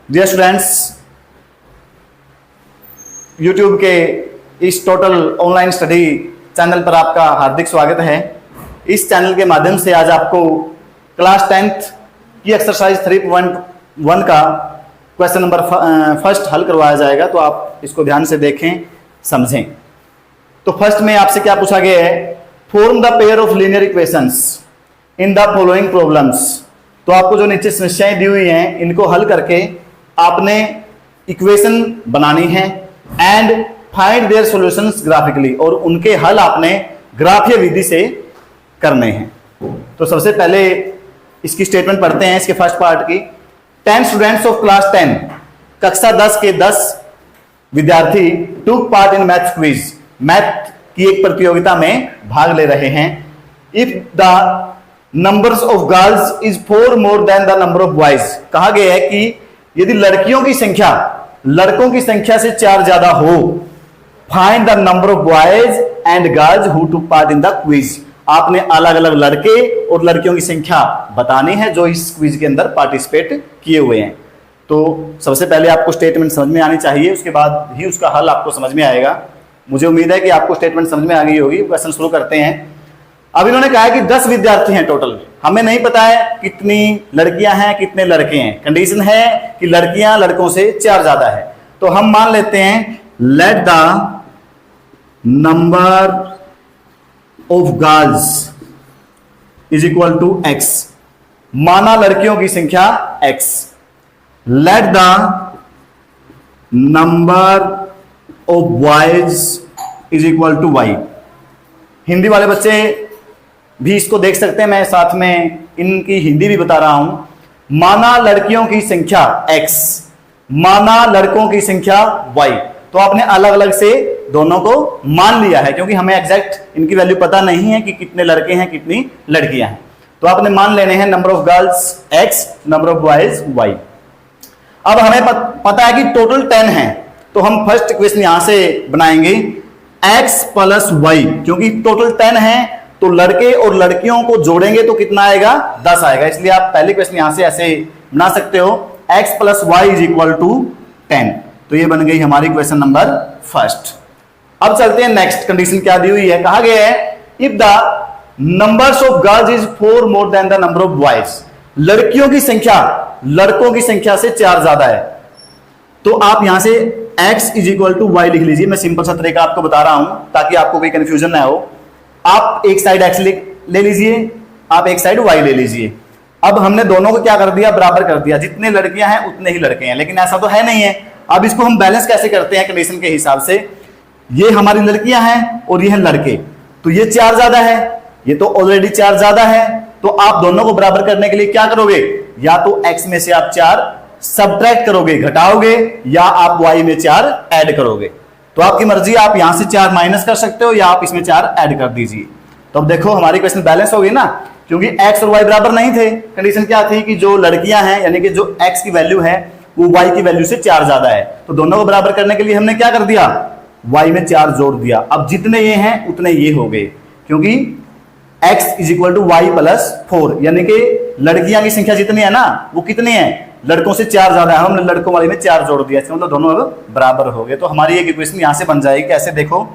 Dear students, YouTube के इस total online study channel पर आपका हार्दिक स्वागत है। इस चैनल के माध्यम से आज आपको क्लास 10th की एक्सरसाइज 3.1 का क्वेश्चन नंबर फर्स्ट हल करवाया जाएगा, तो आप इसको ध्यान से देखें, समझें। तो फर्स्ट में आपसे क्या पूछा गया है, form the pair of linear equations in the following problems. तो आपको जो नीचे समस्याएं दी हुई हैं, इनको हल करके आपने इक्वेशन बनानी है and find their solutions graphically, और उनके हल आपने ग्राफीय विधि से करने हैं। तो सबसे पहले इसकी स्टेटमेंट पढ़ते हैं, इसके फर्स्ट पार्ट की। 10 स्टूडेंट्स ऑफ क्लास 10, कक्षा 10 के 10 विद्यार्थी टूक part in math quiz, math की एक प्रतियोगिता में भाग ले रहे हैं। If the numbers of girls is 4 more than the number of boys, कहा गया है कि यदि लड़कियों की संख्या लड़कों की संख्या से 4 ज्यादा हो, find the number of boys and girls who took part in the quiz. आपने अलग अलग लड़के और लड़कियों की संख्या बतानी है जो इस क्विज के अंदर पार्टिसिपेट किए हुए हैं। तो सबसे पहले आपको स्टेटमेंट समझ में आनी चाहिए, उसके बाद ही उसका हल आपको समझ में आएगा। मुझे उम्मीद है कि आपको स्टेटमेंट समझ में आ गई होगी। क्वेश्चन शुरू करते हैं। अब इन्होंने कहा है कि 10 विद्यार्थी हैं टोटल, हमें नहीं पता है कितनी लड़कियां हैं कितने लड़के हैं। कंडीशन है कि लड़कियां लड़कों से 4 ज्यादा है, तो हम मान लेते हैं let the number of girls is equal to x, माना लड़कियों की संख्या x। Let the number of boys is equal to y। Hindi वाले बच्चे भी इसको देख सकते हैं, मैं साथ में इनकी हिंदी भी बता रहा हूं। माना लड़कियों की संख्या x, माना लड़कों की संख्या y। तो आपने अलग अलग से दोनों को मान लिया है, क्योंकि हमें एग्जैक्ट इनकी वैल्यू पता नहीं है कि कितने लड़के हैं कितनी लड़कियां हैं। तो आपने मान लेने हैं number of girls x, number of boys y। अब हमें पता है कि टोटल 10 है, तो हम फर्स्ट इक्वेशन यहां से बनाएंगे x प्लस y, क्योंकि टोटल 10 है तो लड़के और लड़कियों को जोड़ेंगे तो कितना आएगा, 10 आएगा। इसलिए आप पहले क्वेश्चन यहां से ऐसे बना सकते हो, x plus y is equal to 10। तो ये बन गई हमारी क्वेश्चन नंबर फर्स्ट। अब चलते हैं नेक्स्ट। कंडीशन क्या दी हुई है, कहा गया है if the numbers of girls is 4 more than the number of boys, लड़कियों की संख्या लड़कों की संख्या से 4 ज्यादा है, तो आप यहां से x is equal to y लिख लीजिए। मैं सिंपल सा तरीका आपको बता रहा हूं ताकि आपको कोई कंफ्यूजन ना हो। आप एक साइड x ले लीजिए, आप एक साइड y ले लीजिए। अब हमने दोनों को क्या कर दिया, बराबर कर दिया। जितने लड़कियां हैं उतने ही लड़के हैं, लेकिन ऐसा तो है नहीं है। अब इसको हम बैलेंस कैसे करते हैं कंडीशन के हिसाब से, ये हमारी लड़कियां हैं और ये हैं लड़के, तो ये 4 ज्यादा है, ये तो ऑलरेडी 4 ज्यादा है। तो आप दोनों को बराबर करने के लिए क्या करोगे, या तो x में से आप 4 सब्ट्रैक्ट करोगे, घटाओगे, या आप y में 4 ऐड करोगे। तो आपकी मर्जी, आप यहां से 4 माइनस कर सकते हो या आप इसमें 4 ऐड कर दीजिए। तो अब देखो हमारी क्वेश्चन बैलेंस हो गई ना, क्योंकि x और y बराबर नहीं थे। कंडीशन क्या थी कि जो लड़कियां हैं यानी कि जो x की वैल्यू है वो y की वैल्यू से 4 ज्यादा है, तो दोनों को बराबर करने के लिए हमने क्या कर दिया, y में 4 जोड़ दिया। अब जितने ये हैं उतने ये हो गए, क्योंकि x is equal to y plus 4, यानी कि लड़कियां की संख्या जितनी है ना वो कितनी है, लड़कों से 4 ज्यादा है। हमने लड़कों वाले में 4 जोड़ दिया, मतलब दोनों बराबर हो गए। तो हमारी एक इक्वेशन यहां से बन जाएगी। कैसे, देखो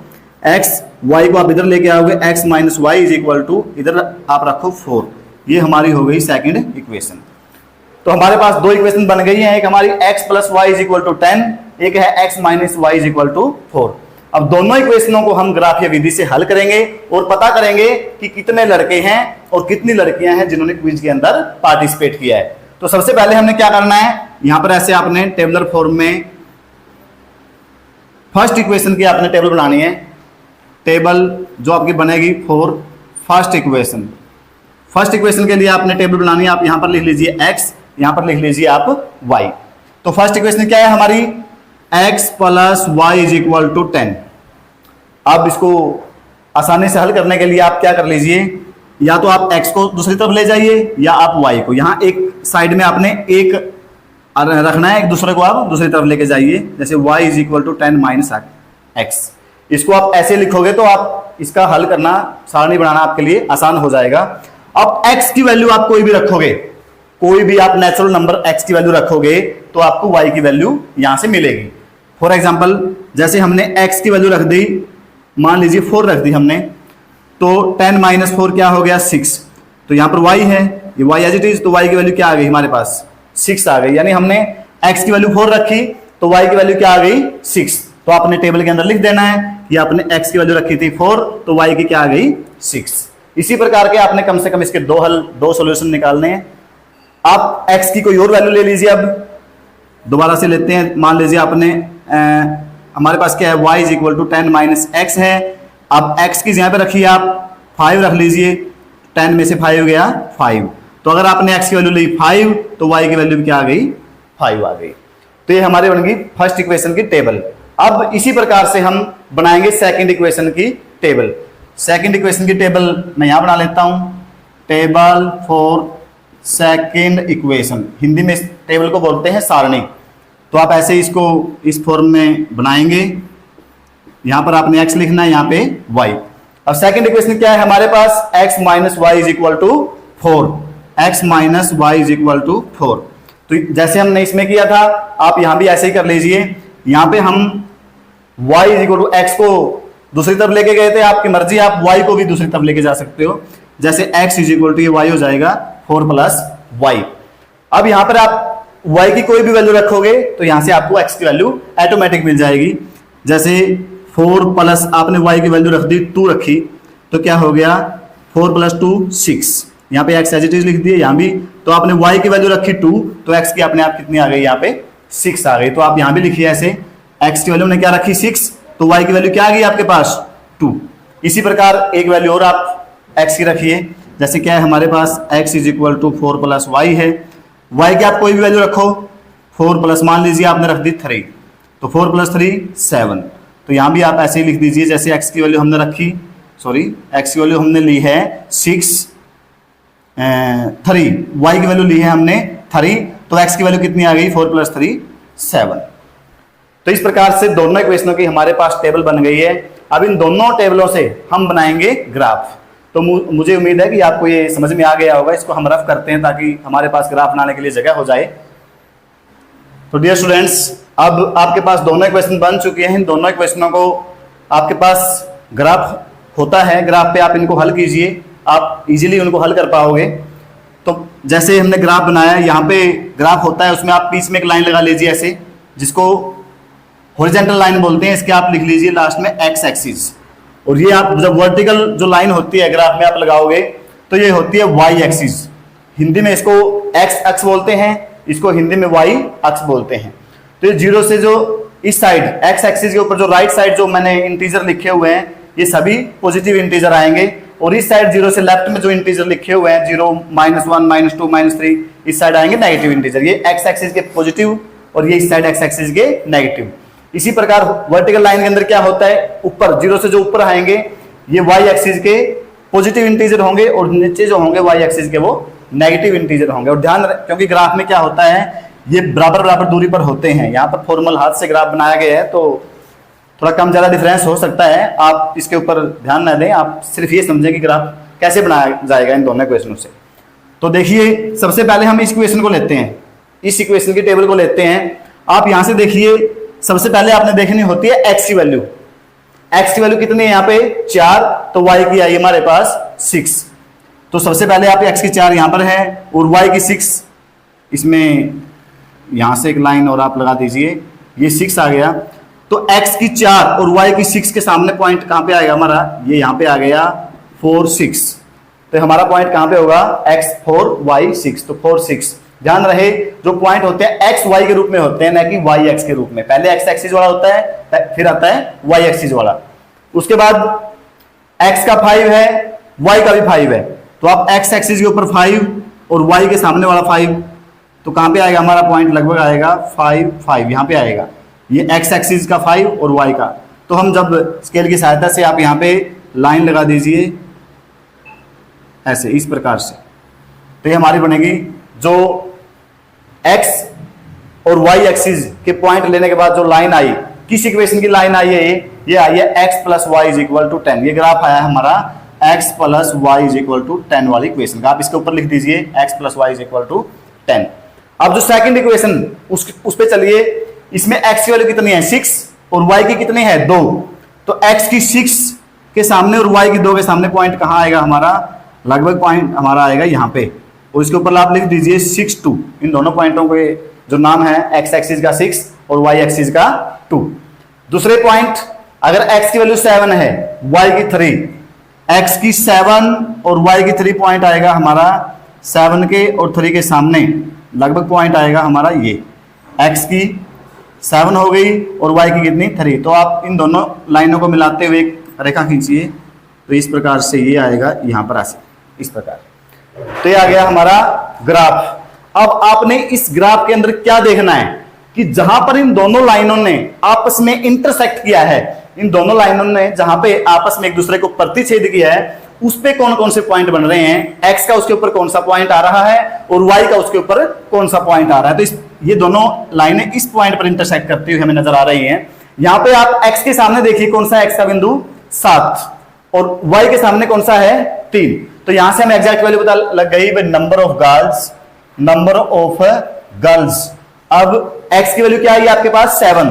x, y को आप इधर लेके आओगे, x minus y is equal to इधर आप रखो 4। ये हमारी हो गई सेकंड इक्वेशन। तो हमारे पास 2 इक्वेशन बन गई हैं, एक हमारी x plus y is equal to 10, एक है x minus y is equal to 4। अब दोनों इक्वेशनों को हम ग्राफीय विधि से हल करेंगे और पता करेंगे कि कितने लड़के हैं और कितनी लड़कियां हैं जिन्होंने क्विज के अंदर पार्टिसिपेट किया है। तो सबसे पहले हमने क्या करना है, यहां पर ऐसे आपने टेबुलर फॉर्म में फर्स्ट इक्वेशन की आपने टेबल बनानी है। टेबल जो आपकी बनेगी for first equation. First equation के लिए आपने टेबल बनानी है, आप यहां पर लिख लीजिए x, यहां पर लिख लीजिए आप y। तो फर्स्ट इक्वेशन क्या है हमारी, x plus y is equal to 10। अब इसको आसानी से हल करने के लिए आप क्या कर लीजिए, या तो आप x को दूसरी तरफ ले जाइए या आप y को, यहां एक साइड में आपने एक रखना है, एक दूसरे को आप दूसरी तरफ लेके जाइए। जैसे y is equal to 10 minus x, इसको आप ऐसे लिखोगे तो आप इसका हल करना, सारणी बनाना आपके लिए आसान हो जाएगा। अब x की वैल्यू आप कोई भी रखोगे, कोई भी आप नेचुरल नंबर x की वैल्यू रखोगे तो आपको y की वैल्यू यहां से मिलेगी। फॉर एग्जांपल जैसे हमने x की वैल्यू रख दी, मान लीजिए 4 रख दी हमने, तो 10 - 4 क्या हो गया 6। तो यहां पर y है, ये y एज इट इज, तो y की वैल्यू क्या आ गई हमारे पास 6 आ गई। यानी हमने x की वैल्यू 4 रखी तो y की वैल्यू क्या आ गई 6। तो आपने टेबल के अंदर लिख देना है कि आपने x की वैल्यू रखी थी 4 तो y की क्या आ गई 6। इसी प्रकार के आपने कम से कम इसके दो सॉल्यूशन निकालने हैं। आप x की कोई और वैल्यू ले लीजिए, अब दोबारा से लेते हैं। मान लीजिए आपने हमारे पास क्या है y = 10 - x है। अब x की जगह पे रखिए आप 5 रख लीजिए, 10 में से 5 गया 5। तो अगर आपने x की वैल्यू ली 5 तो y की वैल्यू क्या आ गई 5 आ गई। तो ये हमारे बन गई फर्स्ट इक्वेशन की टेबल। अब इसी प्रकार से हम बनाएंगे सेकंड इक्वेशन की टेबल। सेकंड इक्वेशन की टेबल मैं यहां बना लेता हूं, table for second equation. Hindi में इस टेबल को बोलते हैं सारणी। तो आप ऐसे इसको इस फॉर्म में बनाएंगे, यहां पर आपने x लिखना है, यहां पे y। अब सेकंड इक्वेशन क्या है हमारे पास, x - y = 4, x - y = 4। तो जैसे हमने इसमें किया था आप यहां भी ऐसे ही कर लीजिए। यहां पे हम y = x को दूसरी तरफ लेके गए थे, आपकी मर्जी, आप y को भी दूसरी तरफ लेके जा सकते हो। जैसे x = ये y हो जाएगा 4 + y। अब यहां पर आप y की कोई भी वैल्यू रखोगे तो यहां से आपको x की वैल्यू ऑटोमेटिक मिल जाएगी। जैसे 4 प्लस आपने y की वैल्यू रख दी 2 रखी, तो क्या हो गया 4 + 2 6। यहाँ पे x एज इट इज लिख दिए, यहाँ भी तो आपने y की वैल्यू रखी 2 तो x की अपने आप कितनी आ गई, यहाँ पे 6 आ गई। तो आप यहाँ भी लिखिए ऐसे, x की वैल्यू ने क्या रखी 6 तो y की वैल्यू क्या आ गई आपके पास 2। इसी प्रकार एक वैल्यू और आप x की रखिए, जैसे क्या है हमारे पास x = 4 + y है। y की आप कोई भी वैल्यू रखो, 4 प्लस मान लीजिए आपने रख दी 3, तो 4 + 3 7। तो यहाँ भी आप ऐसे ही लिख दीजिए, जैसे x की वैल्यू हमने रखी, x की वैल्यू हमने ली है 6 3, y की वैल्यू ली है हमने 3, तो x की वैल्यू कितनी आ गई 4 + 3 7। तो इस प्रकार से दोनों इक्वेशनों की हमारे पास टेबल बन गई है। अब इन दोनों टेबलों से हम बनाएंगे ग्राफ। तो मुझे उम्मीद है कि आपको ये समझ में आ गया होगा। इसको हम रफ करते हैं ताकि हमारे पास ग्राफ बनाने के लिए जगह हो जाए। तो डियर स्टूडेंट्स, अब आपके पास दोनों इक्वेशन बन चुके हैं। इन दोनों इक्वेशनों को आपके पास ग्राफ होता है, ग्राफ पे आप इनको हल कीजिए, आप इजीली उनको हल कर पाओगे। तो जैसे हमने ग्राफ बनाया, यहाँ पे ग्राफ होता है, उसमें आप बीच में एक लाइन लगा लीजिए ऐसे, जिसको हॉरिजॉन्टल लाइन बोलते हैं। इसके आप लिख लीजिए लास्ट में x एक्सिस, और ये आप जब वर्टिकल जो लाइन होती है ग्राफ में आप लगाओगे तो ये होती है y एक्सिस। हिंदी में इसको x अक्ष बोलते हैं, इसको हिंदी में y अक्ष बोलते हैं। तो ये 0 से जो इस साइड x एक्सिस के ऊपर जो राइट साइड जो मैंने इंटीजर लिखे हुए हैं ये सभी पॉजिटिव इंटीजर आएंगे, और इस साइड 0 से लेफ्ट में जो इंटीजर लिखे हुए हैं 0 -1 -2 -3 इस साइड आएंगे नेगेटिव इंटीजर। ये x एक्सिस के पॉजिटिव और ये इस साइड x एक्सिस के नेगेटिव। इसी प्रकार वर्टिकल लाइन के अंदर क्या होता है, ऊपर 0 से जो ऊपर आएंगे ये y एक्सिस के पॉजिटिव इंटीजर होंगे, और नीचे जो होंगे y एक्सिस के वो नेगेटिव इंटीजर होंगे। और ध्यान, क्योंकि ग्राफ में क्या होता है ये बराबर बराबर दूरी पर होते हैं। यहाँ पर फॉर्मल हाथ से ग्राफ बनाया गया है तो थोड़ा कम ज्यादा डिफरेंस हो सकता है, आप इसके ऊपर ध्यान न दें। आप सिर्फ ये समझें कि ग्राफ कैसे बनाया जाएगा इन दोनों इक्वेशनों से। तो देखिए, सबसे पहले हम इस इक्वेशन को लेते हैं, इस इक्वेशन की टेबल को लेते हैं। आप यहां से देखिए, सबसे पहले आपने देखनी होती है x की वैल्यू। x की वैल्यू कितनी है यहाँ पे 4, तो y की आई हमारे पास 6। तो सबसे पहले आप x की 4 यहां पर है और y की 6, इसमें यहां से एक लाइन और आप लगा दीजिए, ये 6 आ गया। तो x की 4 और y की 6 के सामने पॉइंट कहां पे आएगा हमारा, ये यहां पे आ गया 4 6। तो हमारा पॉइंट कहां पे होगा x 4 y 6, तो 4 6। ध्यान रहे, जो पॉइंट होते हैं x y के रूप में होते हैं, ना कि y x के रूप में। पहले x एक्सिस वाला होता है, फिर आता है y एक्सिस वाला। उसके बाद x का 5 है, y का भी 5 है, तो आप x एक्सिस के ऊपर 5 और y के सामने वाला 5, तो कहां पे आएगा हमारा पॉइंट, लगभग आएगा 5 5 यहां पे आएगा। ये x एक्सिस का 5 और y का। तो हम जब स्केल की सहायता से आप यहां पे लाइन लगा दीजिए ऐसे, इस प्रकार से, तो ये हमारी बनेगी जो x और y एक्सिस के पॉइंट लेने के बाद जो लाइन आई, किस इक्वेशन की लाइन आई है, ये आई है x + y = 10। ये ग्राफ आया है हमारा x + y = 10 वाली इक्वेशन का। आप इसके ऊपर लिख दीजिए x + y = 10। अब जो सेकंड इक्वेशन उस पे चलिए, इसमें x की वैल्यू कितनी है 6 और y की कितनी है 2। तो x की 6 के सामने और y की 2 के सामने पॉइंट कहां आएगा हमारा, लगभग पॉइंट हमारा आएगा यहां पे, और इसके ऊपर आप लिख दीजिए 6 2। इन दोनों पॉइंटों के जो नाम है, x एक्सिस का 6 और y एक्सिस का 2। दूसरे पॉइंट, अगर x की वैल्यू 7 है, y की 3, x की 7 और y की 3 पॉइंट आएगा हमारा 7 के और 3 के सामने, लगभग पॉइंट आएगा हमारा ये, x की 7 हो गई और y की कितनी 3। तो आप इन दोनों लाइनों को मिलाते हुए एक रेखा खींचिए, तो इस प्रकार से ये आएगा यहां पर ऐसे, इस प्रकार। तो ये आ गया हमारा ग्राफ। अब आपने इस ग्राफ के अंदर क्या देखना है कि जहां पर इन दोनों लाइनों ने आपस में इंटरसेक्ट किया है, इन दोनों लाइनों ने जहां पे आपस में एक दूसरे को प्रतिच्छेद किया है, उस पे कौन कौन से पॉइंट बन रहे हैं, x का उसके ऊपर कौन सा पॉइंट आ रहा है और y का उसके ऊपर कौन सा पॉइंट आ रहा है। तो ये दोनों लाइनें इस पॉइंट पर इंटरसेक्ट करती हुई हमें नजर आ रही हैं। यहां पे आप x के सामने देखिए कौन सा x का बिंदु 7 और y के सामने कौन सा है 3। तो यहां से हमें एग्जैक्ट वैल्यू पता लग गई, नंबर ऑफ गर्ल्स। अब x की वैल्यू क्या आई आपके पास 7,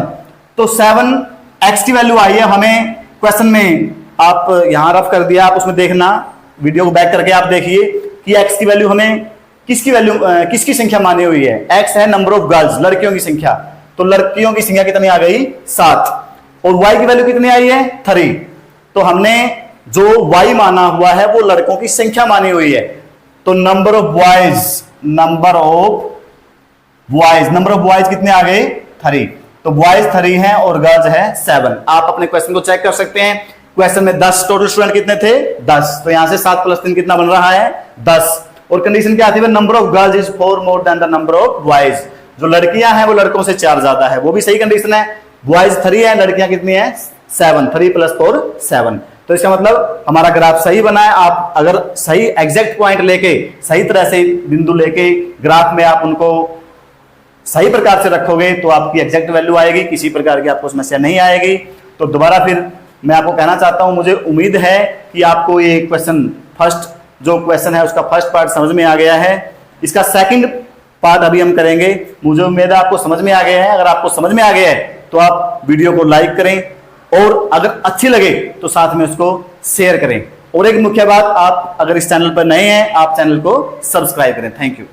तो 7 x की वैल्यू आई है। हमें क्वेश्चन में आप यहां रफ कर दिया, आप उसमें देखना, वीडियो को बैक करके आप देखिए कि x की वैल्यू हमें किसकी संख्या मानी हुई है। x है नंबर ऑफ गर्ल्स, लड़कियों की संख्या, तो लड़कियों की संख्या कितनी आ गई 7, और y की वैल्यू कितनी आई है 3। तो हमने जो y माना हुआ है वो लड़कों की संख्या मानी हुई है। तो नंबर ऑफ बॉयज कितने आ गए 3। तो बॉयज 3 हैं और गर्ल्स है 7। आप अपने क्वेश्चन को चेक कर सकते हैं। क्वेश्चन में 10 टोटल स्टूडेंट कितने थे 10, तो यहां से 7 + 3 कितना बन रहा है 10। और कंडीशन क्या आती है, number of girls is 4 more than the number of boys. जो लड़कियां हैं वो लड़कों से 4 ज्यादा है, वो भी सही कंडीशन है। बॉयज 3 है, लड़कियां कितनी है 7, 3 + 4 7। तो इसका मतलब हमारा ग्राफ सही बना है। आप अगर सही एग्जैक्ट पॉइंट लेके, सही तरह से बिंदु लेके ग्राफ में आप उनको सही प्रकार से रखोगे तो आपकी एग्जैक्ट वैल्यू आएगी, किसी प्रकार की आपको समस्या नहीं आएगी। तो दोबारा फिर मैं आपको कहना चाहता हूं, मुझे उम्मीद है कि आपको ये क्वेश्चन जो क्वेश्चन है उसका फर्स्ट पार्ट समझ में आ गया है। इसका सेकंड पार्ट अभी हम करेंगे। मुझे उम्मीद है आपको समझ में आ गया है। अगर आपको समझ में आ गया है तो आप वीडियो को लाइक करें और अगर अच्छी लगे तो साथ में उसको शेयर करें। और एक मुख्य बात, आप अगर इस चैनल पर नए हैं, आप चैनल को सब्सक्राइब करें। Thank you.